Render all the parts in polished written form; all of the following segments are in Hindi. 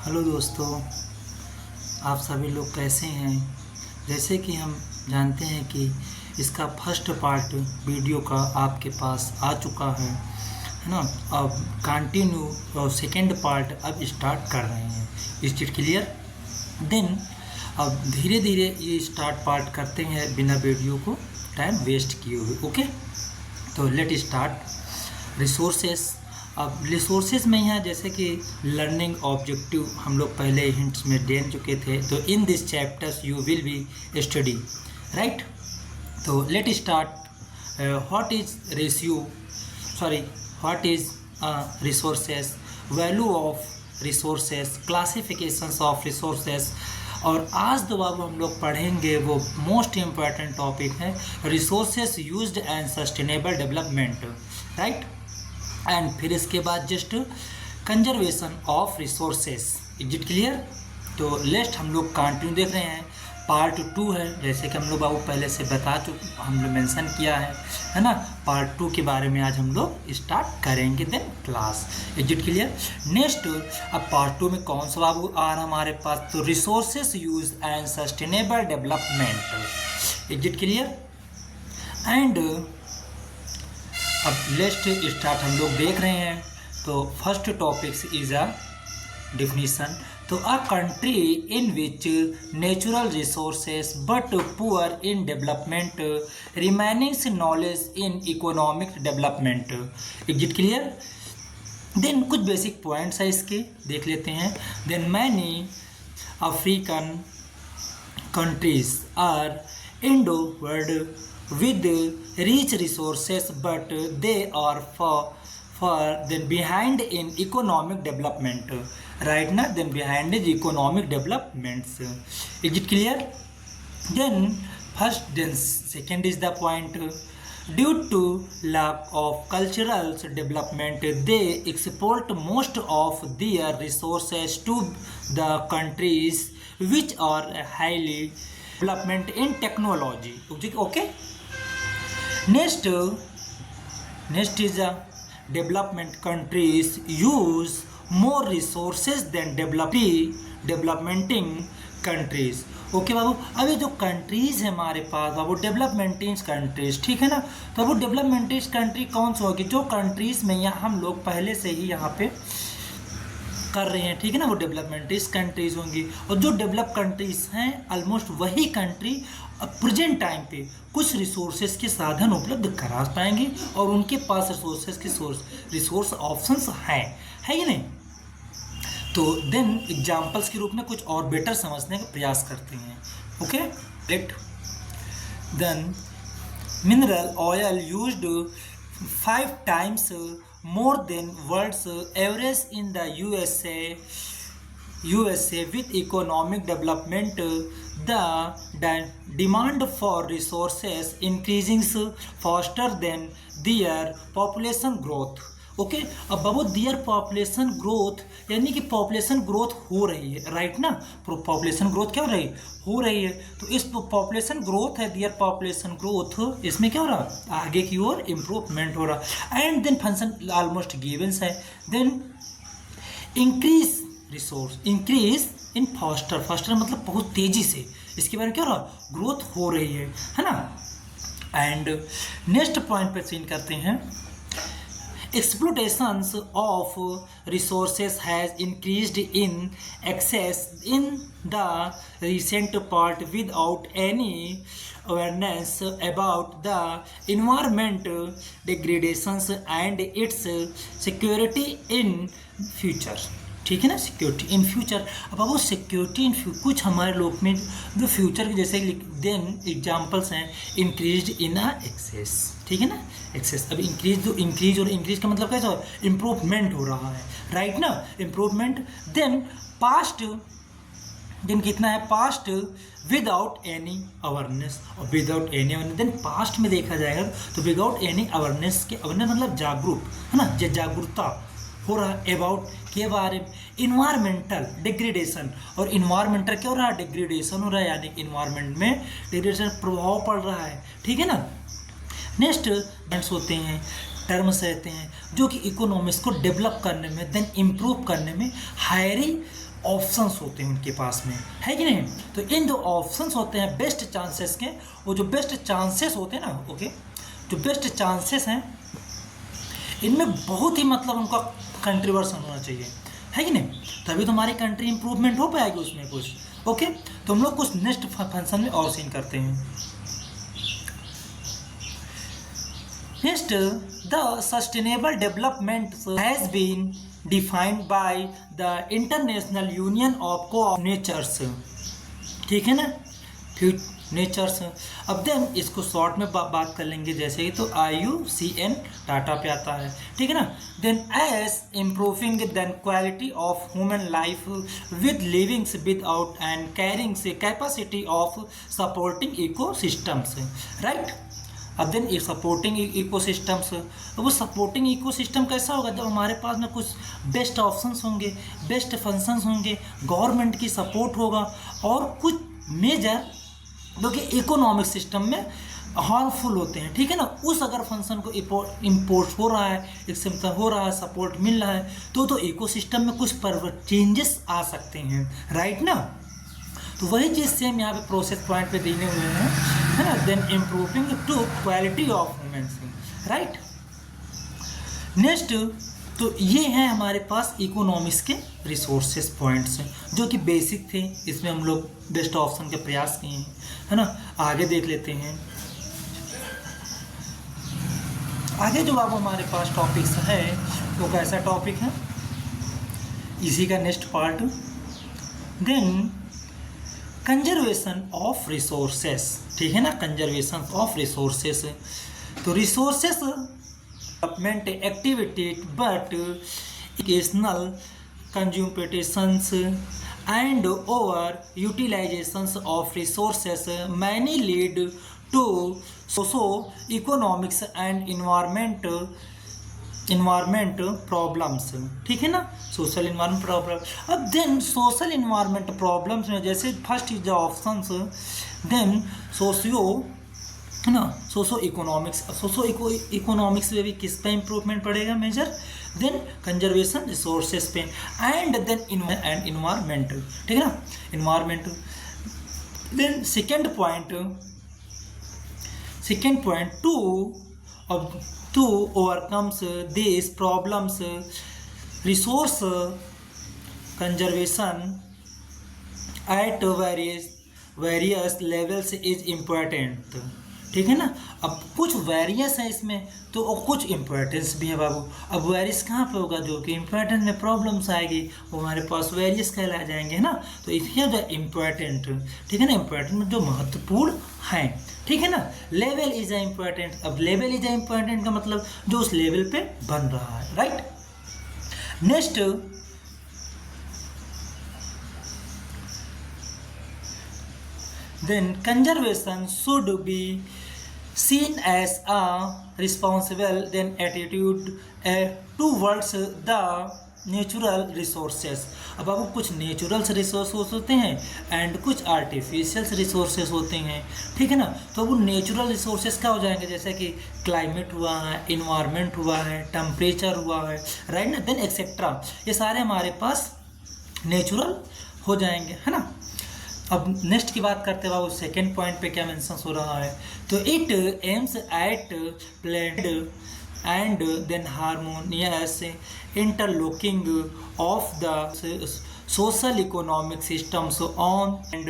हेलो दोस्तों, आप सभी लोग कैसे हैं। जैसे कि हम जानते हैं कि इसका फर्स्ट पार्ट वीडियो का आपके पास आ चुका है ना। अब कंटिन्यू और सेकेंड पार्ट अब स्टार्ट कर रहे हैं। Is it clear? देन अब धीरे धीरे ये स्टार्ट पार्ट करते हैं बिना वीडियो को टाइम वेस्ट किए हुए। ओके, तो लेट स्टार्ट। रिसोर्सेस। अब रिसोर्सेज में यहाँ जैसे कि लर्निंग ऑब्जेक्टिव हम लोग पहले हिंट्स में दे चुके थे, तो in this chapters you will be study, right. तो let start. What is ratio, sorry what is resources, value of resources, classifications of resources. और आज दोबारा हम लोग पढ़ेंगे वो मोस्ट इम्पॉर्टेंट टॉपिक है resources used and sustainable development, right. And फिर इसके बाद just conservation of resources. Is it clear? तो लेस्ट हम लोग कंटिन्यू देख रहे हैं। पार्ट 2 है, जैसे कि हम लोग बाबू पहले से बता चुके, हम लोग मेंशन किया है ना। पार्ट 2 के बारे में आज हम लोग स्टार्ट करेंगे then class. Is it clear? Next अब पार्ट 2 में कौन सा बाबू आ रहा है हमारे पास, तो resources use and sustainable development. Is it clear? And अब लेस्ट स्टार्ट हम लोग देख रहे हैं। तो first topics is a definition. तो a country in which natural resources but poor in development remainings knowledge in economic development. Is it clear? Then कुछ बेसिक पॉइंट्स है इसके, देख लेते हैं। Then many African countries are endowed with rich resources, but they are far then behind in economic development. Right now, then behind is economic developments. Is it clear? Then second is the point. Due to lack of cultural development, they export most of their resources to the countries which are highly development in technology. Okay. Next is a development countries use more resources than developing countries. Okay बाबू, अभी जो कंट्रीज है हमारे पास बाबू डेवलपमेंटिंग कंट्रीज, ठीक है ना। तो अब डेवलपमेंटिंग कंट्री कौन सी होगी, जो कंट्रीज में यहाँ हम लोग पहले से ही यहाँ पे कर रहे हैं, ठीक है ना, वो डेवलपमेंटिस्ट कंट्रीज होंगी। और जो डेवलप कंट्रीज हैं ऑलमोस्ट वही कंट्री प्रेजेंट टाइम पे कुछ रिसोर्सेज के साधन उपलब्ध करा पाएंगे और उनके पास रिसोर्सेज के रिसोर्स ऑप्शंस हैं, है या नहीं। तो देन एग्जांपल्स के रूप में कुछ और बेटर समझने का प्रयास करते हैं। Okay, let then mineral oil used 5 times more than world's average in the USA with economic development, the demand for resources increasing faster than their population growth. Okay, अब बाबू दियर पॉपुलेशन ग्रोथ यानी कि पॉपुलेशन ग्रोथ हो रही है, राइट ना। पॉपुलेशन ग्रोथ क्या हो रही है। तो इस पॉपुलेशन ग्रोथ है, दियर पॉपुलेशन ग्रोथ, इसमें क्या हो रहा है, आगे की ओर इम्प्रूवमेंट हो रहा। And then function almost givens है। Then increase resource, increase in faster मतलब बहुत तेजी से इसके बारे में क्या हो रहा, ग्रोथ हो रही है ना। एंड नेक्स्ट पॉइंट पे सीन करते हैं। Exploitations of resources has increased in excess in the recent part without any awareness about the environment degradations and its security in future. ठीक है ना, सिक्योरिटी इन फ्यूचर। अब वो सिक्योरिटी इन कुछ हमारे लोग में जो फ्यूचर के जैसे देन एग्जांपल्स हैं, इंक्रीज इन अ एक्सेस, ठीक है ना, एक्सेस। अब इंक्रीज का मतलब कैसा, इम्प्रूवमेंट हो रहा है, राइट ना, इम्प्रूवमेंट। देन पास्ट, देन कितना है, पास्ट विदाउट एनी अवेयरनेस, और without any awareness then past में देखा जाएगा तो विदाउट एनी अवेयरनेस के, अवेयरनेस मतलब जागरूक है ना, जागरूकता हो रहा है अबाउट के बारे में इन्वायरमेंटल डिग्रेडेशन। और इन्वायरमेंटल क्या हो रहा है, डिग्रेडेशन हो रहा है, यानी इन्वायरमेंट में डिग्रेडेशन प्रभाव पड़ रहा है, ठीक है ना। नेक्स्ट पॉइंट्स होते हैं, टर्म्स रहते हैं जो कि इकोनॉमिक्स को डेवलप करने में, देन इम्प्रूव करने में, हायरिंग ऑप्शंस होते हैं उनके पास में, है कि नहीं। तो इन जो ऑप्शंस होते हैं बेस्ट चांसेस के, वो जो बेस्ट चांसेस होते हैं ना, ओके, जो बेस्ट चांसेस हैं इनमें बहुत ही मतलब उनका कंट्रीब्यूशन होना चाहिए, है कि नहीं, तभी तो हमारी कंट्री इंप्रूवमेंट हो पाएगी उसमें कुछ। ओके, तो हम लोग कुछ नेक्स्ट फंक्शन में और सीन करते हैं। Next, the sustainable development has been defined by the International Union of coordinators, ठीक है ना, नेचर्स। अब देन इसको शॉर्ट में बात कर लेंगे, जैसे कि तो IUCN डाटा पे आता है, ठीक है ना। Then as improving then quality of human life with livings without and caring से capacity of supporting ecosystems, right. अब देन एक सपोर्टिंग इकोसिस्टम्स, वो सपोर्टिंग इकोसिस्टम कैसा होगा, जब हमारे पास में कुछ बेस्ट ऑप्शंस होंगे, बेस्ट फंक्शंस होंगे, गवर्नमेंट की सपोर्ट होगा, और कुछ मेजर जो कि इकोनॉमिक सिस्टम में हार्मफुल होते हैं, ठीक है ना, उस अगर फंक्शन को इम्पोर्ट हो रहा है, एक हो रहा है, सपोर्ट मिल रहा है, तो इकोसिस्टम में कुछ चेंजेस आ सकते हैं, राइट ना। तो वही चीज़ सेम यहाँ पे प्रोसेस पॉइंट पे देने हुए हैं, है ना। Then improving to quality of humans, right. Next, तो ये हैं हमारे पास इकोनॉमिक्स के रिसोर्सेज पॉइंट्स हैं जो कि बेसिक थे, इसमें हम लोग बेस्ट ऑप्शन के प्रयास किए हैं, है ना। आगे देख लेते हैं, आगे जो अब हमारे पास टॉपिक्स है वो कैसा टॉपिक है, इसी का next part. Then conservation of resources, ठीक है ना, कंजर्वेशन ऑफ रिसोर्सेस। तो resources development activity but educational consumptions and over utilizations of resources many lead to socio-economics and environment problems, ठीक है ना, सोशल इन्वायरमेंट प्रॉब्लम। अब देन सोशल इन्वायरमेंट प्रॉब्लम्स में जैसे first is the options, then socio, है ना, सोशो इकोनॉमिक्स में भी किस पे इम्प्रूवमेंट पड़ेगा मेजर, देन कंजर्वेशन रिसोर्सेज पे, एंड देन इन्वायरमेंटल, ठीक है ना, environmental. Then second point to overcomes this problems resource conservation at various levels is important, ठीक है ना। अब कुछ वेरियस है इसमें, तो कुछ इम्पोर्टेंस भी है बाबू। अब वेरियस कहाँ पे होगा, जो कि इम्पोर्टेंट में प्रॉब्लम्स आएगी वो हमारे पास वेरियस कहला जाएंगे, है ना। तो इसके जो इम्पोर्टेंट, ठीक है ना, इम्पोर्टेंट में जो महत्वपूर्ण हैं, ठीक है ना। लेवल इज ए इम्पोर्टेंट, अब लेवल इज ए इम्पोर्टेंट का मतलब जो उस लेवल पे बन रहा है, right. Next, then conservation should be seen as a responsible then attitude towards the natural resources. अब आपको कुछ नेचुरल रिसोर्स होते हैं एंड कुछ आर्टिफिशियल रिसोर्सेस होते हैं, ठीक है ना। तो वो नेचुरल रिसोर्सेस क्या हो जाएंगे, जैसे कि क्लाइमेट हुआ है, इन्वायरमेंट हुआ है, टेम्परेचर हुआ है, राइट ना, देन एक्सेट्रा, ये सारे हमारे पास नेचुरल हो जाएंगे, है ना। अब नेक्स्ट की बात करते हैं, वो सेकेंड पॉइंट पे क्या मेंशन हो रहा है, तो it aims at played and then harmonious interlocking of the social economic systems on and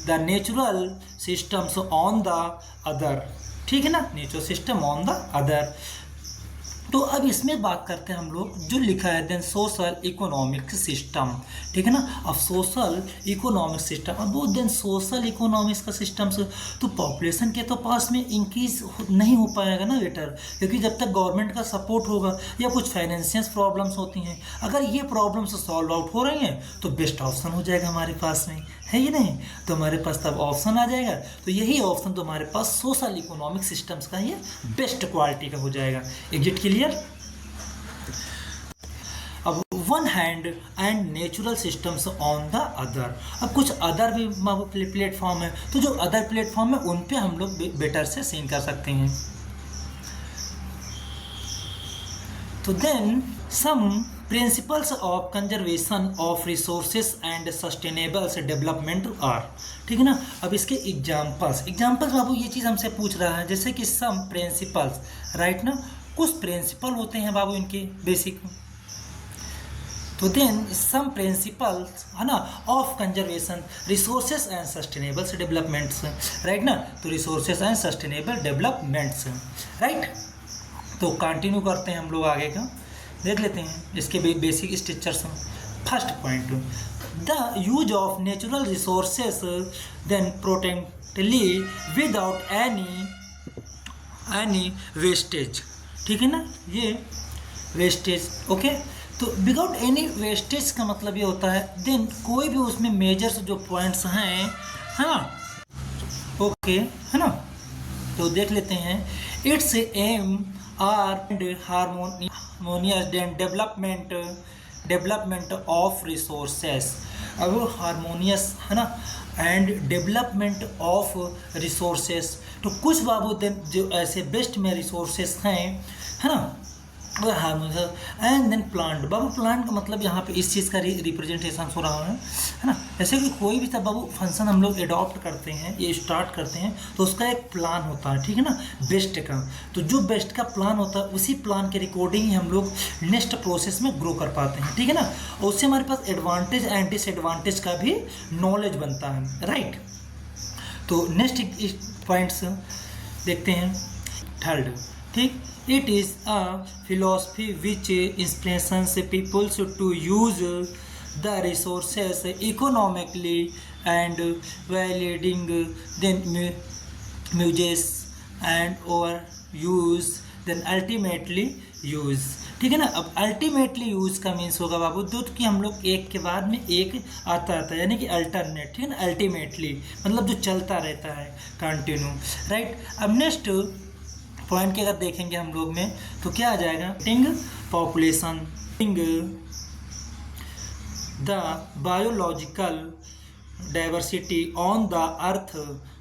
the natural systems on the other, ठीक है ना, natural system on the other. तो अब इसमें बात करते हैं हम लोग, जो लिखा है देन सोशल इकोनॉमिक सिस्टम, ठीक है ना। अब सोशल इकोनॉमिक सिस्टम, अब वो देन सोशल इकोनॉमिक्स का सिस्टम से तो पॉपुलेशन के तो पास में इंक्रीज नहीं हो पाएगा ना बेटर, क्योंकि जब तक गवर्नमेंट का सपोर्ट होगा या कुछ फाइनेंशियल प्रॉब्लम्स होती हैं, अगर ये प्रॉब्लम्स सॉल्व आउट हो रही हैं तो बेस्ट ऑप्शन हो जाएगा हमारे पास में, है ये नहीं, तो हमारे पास तब ऑप्शन आ जाएगा। तो यही ऑप्शन तो हमारे पास सोशल इकोनॉमिक सिस्टम्स का ये बेस्ट क्वालिटी का हो जाएगा। Is it clear. अब one hand and natural systems on the other, अब कुछ अदर भी प्लेटफॉर्म है, तो जो अदर प्लेटफॉर्म है उन पे हम लोग बेटर से सीन कर सकते हैं। तो then some principles of conservation of resources and sustainable development are, ठीक है ना। अब इसके एग्जाम्पल्स बाबू ये चीज़ हमसे पूछ रहा है, जैसे कि सम प्रिंसिपल्स, राइट ना, कुछ प्रिंसिपल होते हैं बाबू इनके बेसिक। तो देन सम प्रिंसिपल्स है ना of conservation resources and sustainable developments, right ना। तो resources and sustainable developments, right. तो कंटिन्यू करते हैं हम लोग आगे का, देख लेते हैं इसके basic structures. First point, the use of natural resources then protectively without any wastage, ठीक है ना, ये वेस्टेज, ओके। तो विदाउट एनी वेस्टेज का मतलब ये होता है देन कोई भी उसमें मेजर्स जो पॉइंट्स हैं, है ना, ओके, है ना। तो देख लेते हैं, it's aim are harmonious then development of resources. अब वो हारमोनियस है ना एंड डेवलपमेंट ऑफ रिसोर्सेस, तो कुछ बाबू देन जो ऐसे बेस्ट में रिसोर्सेस हैं, है ना, हारमोनियस एंड देन प्लांट। बाबू प्लांट का मतलब यहाँ पे इस चीज़ का रिप्रेजेंटेशन हो रहा है ना। जैसे कि कोई भी सब बाबू फंक्शन हम लोग एडॉप्ट करते हैं, ये स्टार्ट करते हैं, तो उसका एक प्लान होता है, ठीक है ना, बेस्ट का। तो जो बेस्ट का प्लान होता है उसी प्लान के रिकॉर्डिंग ही हम लोग नेक्स्ट प्रोसेस में ग्रो कर पाते हैं, ठीक है ना। और उससे हमारे पास एडवांटेज एंड डिसएडवांटेज का भी नॉलेज बनता है, राइट। तो नेक्स्ट पॉइंट्स देखते हैं, थर्ड, ठीक। It is a philosophy which inspires people to use the resources economically and valuing then uses and overuse then ultimately use, ठीक है ना। अब अल्टीमेटली यूज़ का मीन्स होगा बाबू दो कि हम लोग एक के बाद में एक आता है, यानी कि अल्टरनेट, ठीक है ना। अल्टीमेटली मतलब जो चलता रहता है, कंटिन्यू, राइट। अब नेक्स्ट पॉइंट के अगर देखेंगे हम लोग में तो क्या आ जाएगा, टिंग पॉपुलेशन, टिंग the biological diversity on the earth,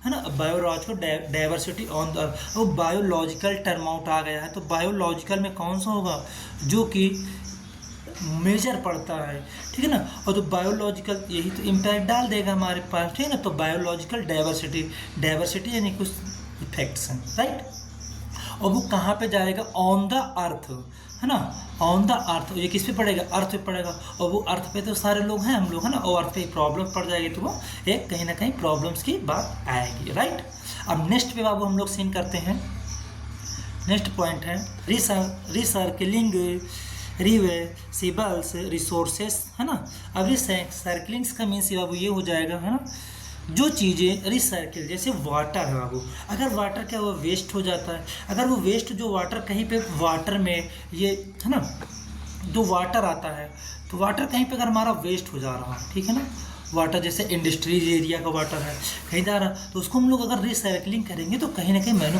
है ना। Biological diversity on the earth, वो बायोलॉजिकल टर्म आउट आ गया है। तो बायोलॉजिकल में कौन सा होगा, जो कि मेजर पड़ता है, ठीक है ना। और तो बायोलॉजिकल यही तो इम्पैक्ट डाल देगा हमारे पास, ठीक है ना। तो बायोलॉजिकल डाइवर्सिटी यानी कुछ इफेक्ट्स हैं, राइट। और वो कहाँ पे जाएगा, ऑन द अर्थ, है ना, ऑन द अर्थ। ये किस पे पड़ेगा, अर्थ पे पड़ेगा। और वो अर्थ पे तो सारे लोग हैं, हम लोग, है ना। और अर्थ पे प्रॉब्लम पड़ जाएगी तो वो एक कहीं ना कहीं प्रॉब्लम्स की बात आएगी, राइट। अब नेक्स्ट पे बाबू हम लोग सीन करते हैं, नेक्स्ट पॉइंट है रिसर्कलिंग रिवर्सिबल्स रिसोर्सेस, है ना। अब रिसर्कलिंग्स का मीन्स बाबू ये हो जाएगा, है ना, जो चीज़ें रिसाइकिल, जैसे वाटर है बाबू, अगर वाटर क्या वो वेस्ट हो जाता है, अगर वो वेस्ट जो वाटर कहीं पे वाटर में ये, है ना, जो वाटर आता है, तो वाटर कहीं पे अगर हमारा वेस्ट हो जा रहा है, ठीक है ना, वाटर जैसे इंडस्ट्रीज एरिया का वाटर है कहीं जा रहा, तो उसको हम लोग अगर रिसाइकलिंग करेंगे तो कहीं ना कहीं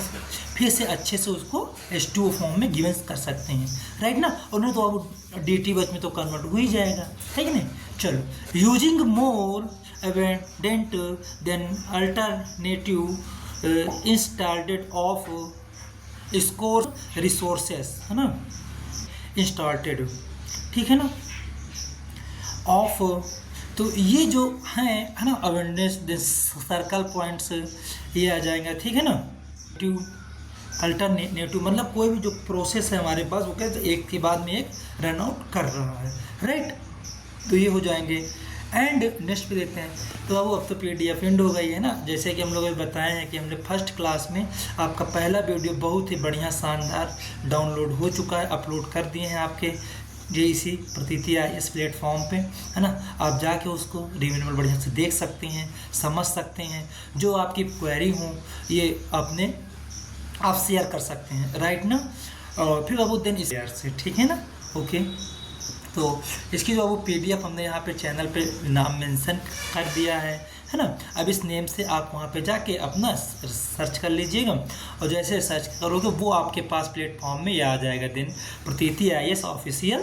फिर से अच्छे से उसको H2O फॉर्म में गिवन कर सकते हैं, राइट ना। और नहीं तो अब DT में तो कन्वर्ट हो ही जाएगा, ठीक है ना। चलो, using more abundant than alternative installed of scarce resources, है ना, installed, ठीक है ना, ऑफ। तो ये जो है ना अवेयरनेस सर्कल पॉइंट्स ये आ जाएंगे, ठीक है ना। अल्टरनेटिव मतलब कोई भी जो प्रोसेस है हमारे पास वो कहते एक के बाद में एक रन आउट कर रहा है, राइट। तो ये हो जाएंगे। एंड नेक्स्ट पे देखते हैं, तो अब तो PDF एंड हो गई है ना। जैसे कि हम लोग बताए हैं कि हमने फर्स्ट क्लास में आपका पहला वीडियो बहुत ही बढ़िया शानदार डाउनलोड हो चुका है, अपलोड कर दिए हैं आपके JEC प्रतीति IAS प्लेटफॉर्म पे, है ना। आप जाके उसको रिव्यूअल बढ़िया से देख सकते हैं, समझ सकते हैं, जो आपकी क्वेरी हो ये आप शेयर कर सकते हैं, राइट ना। और फिर अब दिन इस यार से, ठीक है ना, ओके। तो इसकी जो वो PDF हमने यहाँ पे चैनल पे नाम मेंशन कर दिया है ना। अब इस नेम से आप वहाँ पे जाके अपना सर्च कर लीजिएगा, और जैसे सर्च करोगे वो आपके पास प्लेटफॉर्म में ये आ जाएगा दिन प्रतीति IAS ऑफिशियल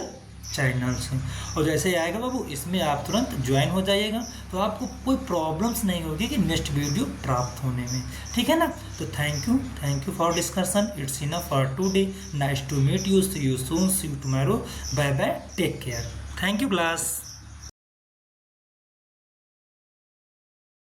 चैनल्स। और जैसे ही आएगा बाबू इसमें आप तुरंत ज्वाइन हो जाइएगा, तो आपको कोई प्रॉब्लम्स नहीं होगी कि नेक्स्ट वीडियो प्राप्त होने में, ठीक है ना। तो thank you for discussion, it's enough for today, nice to meet you, see you soon, see you tomorrow, bye bye, take care, thank you class.